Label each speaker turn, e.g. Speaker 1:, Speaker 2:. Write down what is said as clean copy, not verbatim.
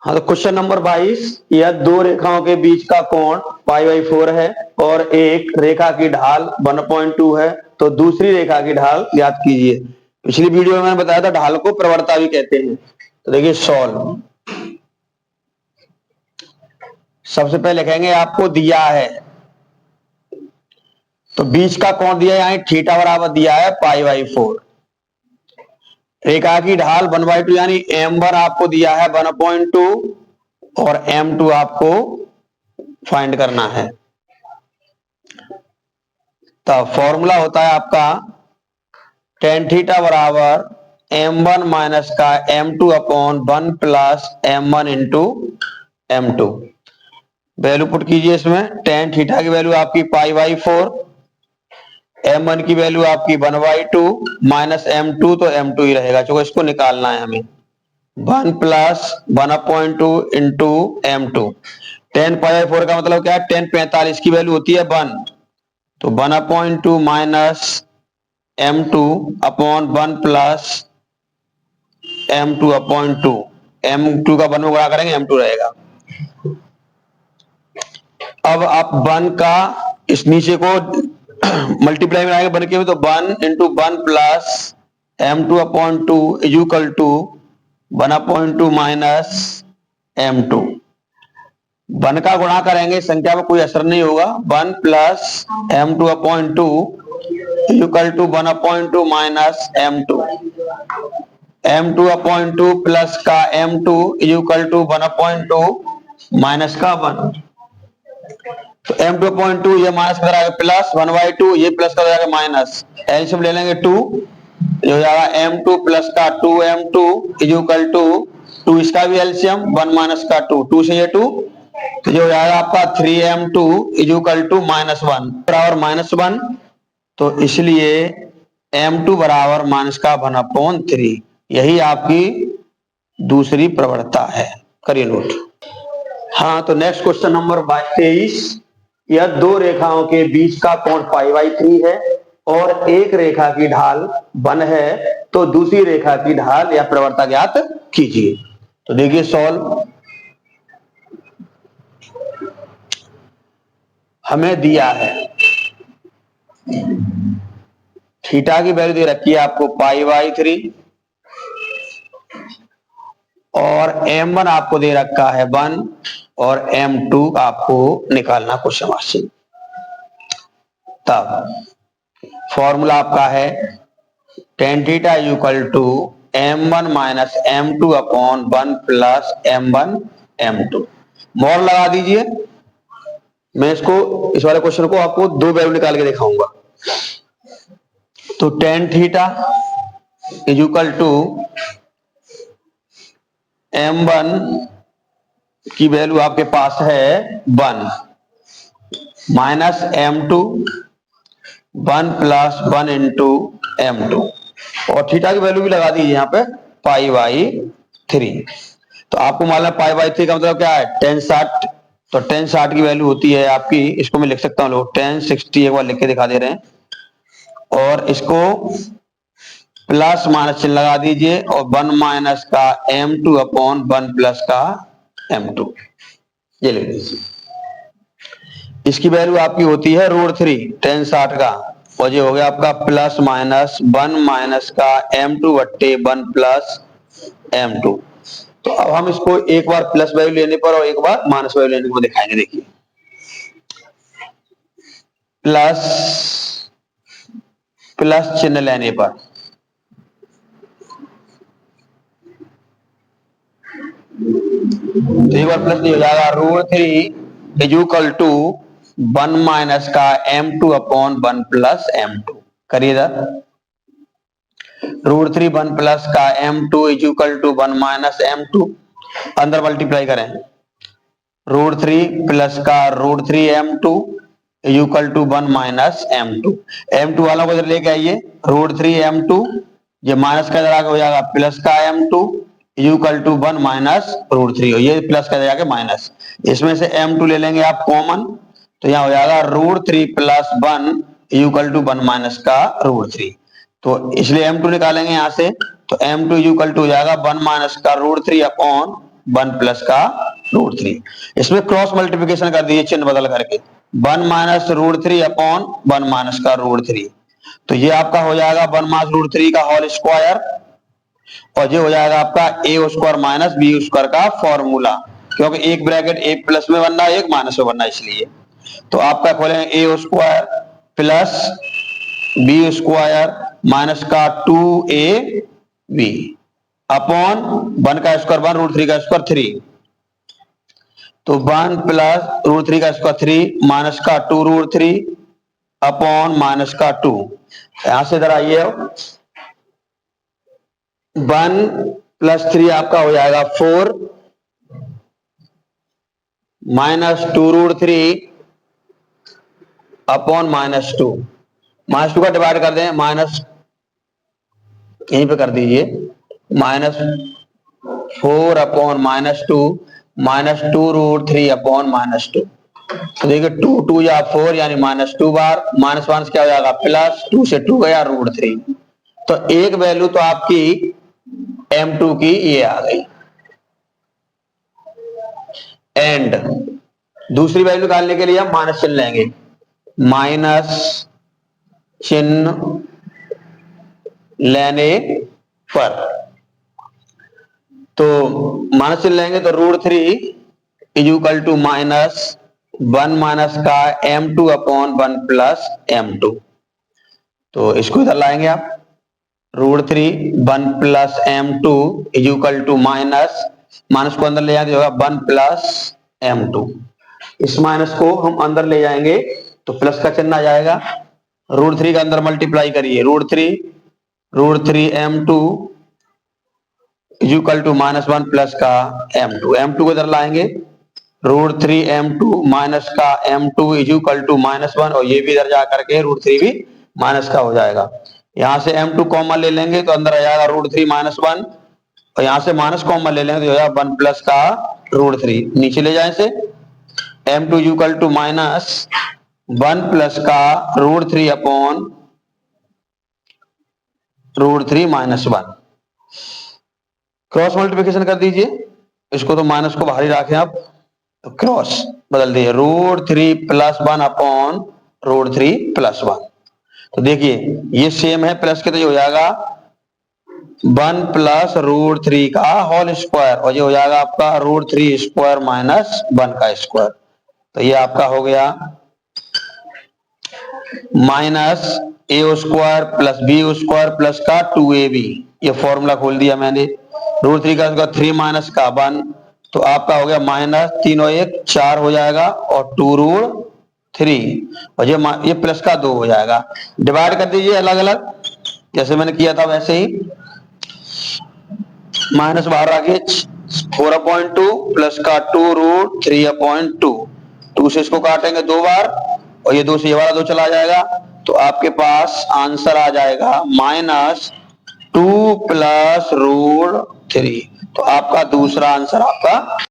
Speaker 1: हाँ, तो question number 22, यह दो रेखाओं के बीच का कोण π/4 है और एक रेखा की ढाल 1.2 है, तो दूसरी रेखा की ढाल ज्ञात कीजिए। पिछली वीडियो में मैंने बताया था ढाल को प्रवणता भी कहते हैं। तो देखिए सॉल्व। सबसे पहले लिखेंगे आपको दिया है, तो बीच का कोण दिया है, यहाँ थीटा बराबर दिया है π/4। रेखा की ढाल 1/2 यानी m1 आपको दिया है 1.2 और m2 आपको फाइंड करना है। तब फॉर्मूला होता है आपका tan थीटा बराबर m1 माइनस का m2 upon 1 plus m1 into m2। Value put कीजिए इसमें। tan थीटा की वैल्यू आपकी π/4, m1 की वैल्यू आपकी 1/2 माइनस m2, तो m2 ही रहेगा, चलो इसको निकालना है हमें। 1 प्लस 1/2 इंटू m2। tan π/4 का मतलब क्या है? tan 45 की वैल्यू होती है 1, तो 1/2 minus m2 upon 1 plus m2 upon 2। m2 का 1 में गुणा करेंगे m2 रहेगा। अब आप 1 का इस नीचे को मल्टीप्लाई में आएगा 1 के, तो 1 into 1 plus m2 upon 2 is equal to 1/2 minus m2। 1 का गुणा करेंगे, संख्या में कोई असर नहीं होगा। 1 plus m2 upon 2 is equal to 1/2 minus m2। m2 upon 2 plus का m2 is equal to 1/2 minus का 1। तो m2 अपॉन 2 ये माइनस कर आएगा प्लस 1/2, ये प्लस कर जाएगा माइनस, एलसीएम ले लेंगे 2, ये हो जाएगा m2 प्लस का 2m2 इज इक्वल टू 2, इसका भी एलसीएम 1 माइनस का 2, 2 से ये 2, तो ये हो जाएगा आपका 3m2 इज इक्वल टू -1 बराबर -1। तो इसलिए m2 बराबर माइनस का 1/3, यही आपकी दूसरी प्रवणता है। करिए नोट। हाँ, तो नेक्स्ट क्वेश्चन नंबर 23, यह दो रेखाओं के बीच का कोण π/3 है और एक रेखा की ढाल 1 है, तो दूसरी रेखा की ढाल या प्रवणता ज्ञात कीजिए। तो देखिए सॉल्व। हमें दिया है थीटा की वैल्यू दे रखी है आपको π/3 और m1 आपको दे रखा है 1 और m2 आपको निकालना क्वेश्चन मार्क से। तब फॉर्मूला आपका है tan theta equal to m1 minus m2 upon 1 plus m1 m2। मोर लगा दीजिए। मैं इस वाले क्वेश्चन को आपको दो वैल्यू निकाल के दिखाऊंगा। तो tan theta is equal to m1 की वैल्यू आपके पास है 1 minus m2 1 plus 1 into m2 और थीटा की वैल्यू भी लगा दीजिए यहाँ पे π/3। तो आपको मालूम है π/3 का मतलब क्या है? tan 60। तो tan 60 की वैल्यू होती है आपकी, इसको मैं लिख सकता हूँ, लोग tan 60 एक बार लिख के दिखा दे रहे हैं। और इसको प्लस माइनस चिन्ह लगा दीजिए और 1 माइनस का m2 अपॉन 1 प्लस का m2, ये लिख दीजिए। इसकी वैल्यू आपकी होती है √3 tan 60 का, और ये हो गया आपका प्लस माइनस 1 माइनस का m2 बट्टे 1 प्लस m2। तो अब हम इसको एक बार प्लस वैल्यू लेने पर और एक बार माइनस वैल्यू लेने को दिखाएंगे। देखिए प्लस चिन्ह लेने पर तो एक बार प्लस नहीं हो जाएगा, √3 इज इक्वल टू 1 माइनस का m2 अपॉन 1 प्लस m2। करिएगा √3 1 प्लस का m2 is equal to 1 minus m2, अंदर मल्टीप्लाई करें। √3 प्लस का √3m2 is equal to 1 minus m2। m2 वालों को इधर लेके आइए, √3m2 ये माइनस का इधर हो जाएगा प्लस का m2 is equal to 1 minus √3, ये प्लस का जाके माइनस, इसमें से m2 ले लेंगे आप कॉमन, तो यहाँ हो जाएगा √3 plus 1 is equal to 1 minus का √3। तो इसलिए m2 निकालेंगे यहाँ से, तो m2 इज इक्वल टू हो जाएगा 1 माइनस का √3 अपॉन 1 प्लस का रूट 3। इसमें क्रॉस मल्टीप्लिकेशन कर दीजिए चिन्ह बदल करके, 1 माइनस रूट 3 अपॉन 1 माइनस का रूट 3। तो ये आपका हो जाएगा 1 माइनस रूट 3 का होल स्क्वायर, और ये हो जाएगा आपका ए स्क्वायर माइनस बी स्क्वायर का फॉर्मूला, क्योंकि एक ब्रैकेट ए प्लस में बनना है एक माइनस में बनना है इसलिए। तो आपका खोलेंगे a square plus b square minus का 2ab अपॉन 1 का स्क्वायर 1 रूट 3 का स्क्वायर 3। तो 1 प्लस रूट 3 का स्क्वायर 3 माइनस का 2 रूट 3 अपॉन माइनस का 2। यहां से इधर आइए, 1 प्लस 3 आपका हो जाएगा 4 minus 2 root 3 upon minus 2। Minus 2 का डिवाइड कर दें, माइनस यहीं पे कर दीजिए, minus 4 upon minus 2 minus 2 root 3 upon minus 2। तो देखिए 2 2 या 4 यानी माइनस 2 बार, माइनस माइनस क्या हो जाएगा प्लस, 2 से 2 गया रूट 3। तो एक वैल्यू तो आपकी m2 की ये आ गई। एंड दूसरी वैल्यू निकालने के लिए हम माइनस चिन्ह लेंगे, माइनस चिन्ह लेने पर, तो माइनस चिन्ह लेंगे तो root 3 is equal to minus 1 minus का m2 अपॉन 1 प्लस m2। तो इसको इधर लाएंगे आप, root 3 1 plus m2 is equal to minus, minus को अंदर ले जाएंगे होगा 1 प्लस m2। इस माइनस को हम अंदर ले जाएंगे तो प्लस का चिन्ह आ जाएगा, रूट 3 का अंदर मल्टीप्लाई करिए, root 3 m2 is equal to minus 1 plus का m2। m2 को इधर लाएंगे, रूट 3 m2 माइनस का m2 is equal to minus 1, और ये भी इधर जा करके रूट 3 भी माइनस का हो जाएगा। यहां से m2 कॉमन ले लेंगे तो अंदर आ जाएगा रूट 3 माइनस 1, और यहां से माइनस कॉमन ले लेंगे तो हो जाएगा 1 प्लस का रूट 3। नीचे ले जाए से m2 is equal to minus 1 plus का root 3 upon root 3 minus 1। Cross multiplication कर दीजिए, इसको तो माइनस को बाहर ही रखें आप, तो क्रॉस बदल दिए, root 3 plus 1 upon root 3 plus 1। तो देखिए ये सेम है, प्लस के तो ये हो जाएगा 1 प्लस रूट 3 का होल स्क्वायर, और ये हो जाएगा आपका रूट 3 स्क्वायर माइनस 1 का स्क्वायर। तो ये आपका हो गया minus a square plus b square plus का 2ab। ये फॉर्मूला खोल दिया मैंने, रूट 3 का स्क्वायर 3 माइनस का 1, तो आपका हो गया माइनस 3 और 1 4 हो जाएगा, और 2 रूट 3, और ये प्लस का 2 हो जाएगा। डिवाइड कर दीजिए अलग अलग जैसे मैंने किया था वैसे ही, माइनस बाहर रखिए, 4/2 प्लस का 2 रूट 3/2। 2 से इसको काटेंगे 2 बार, और ये 2 से ये वाला 2 चला जाएगा, तो आपके पास आंसर आ जाएगा माइनस 2 प्लस रूट 3। तो आपका दूसरा आंसर आपका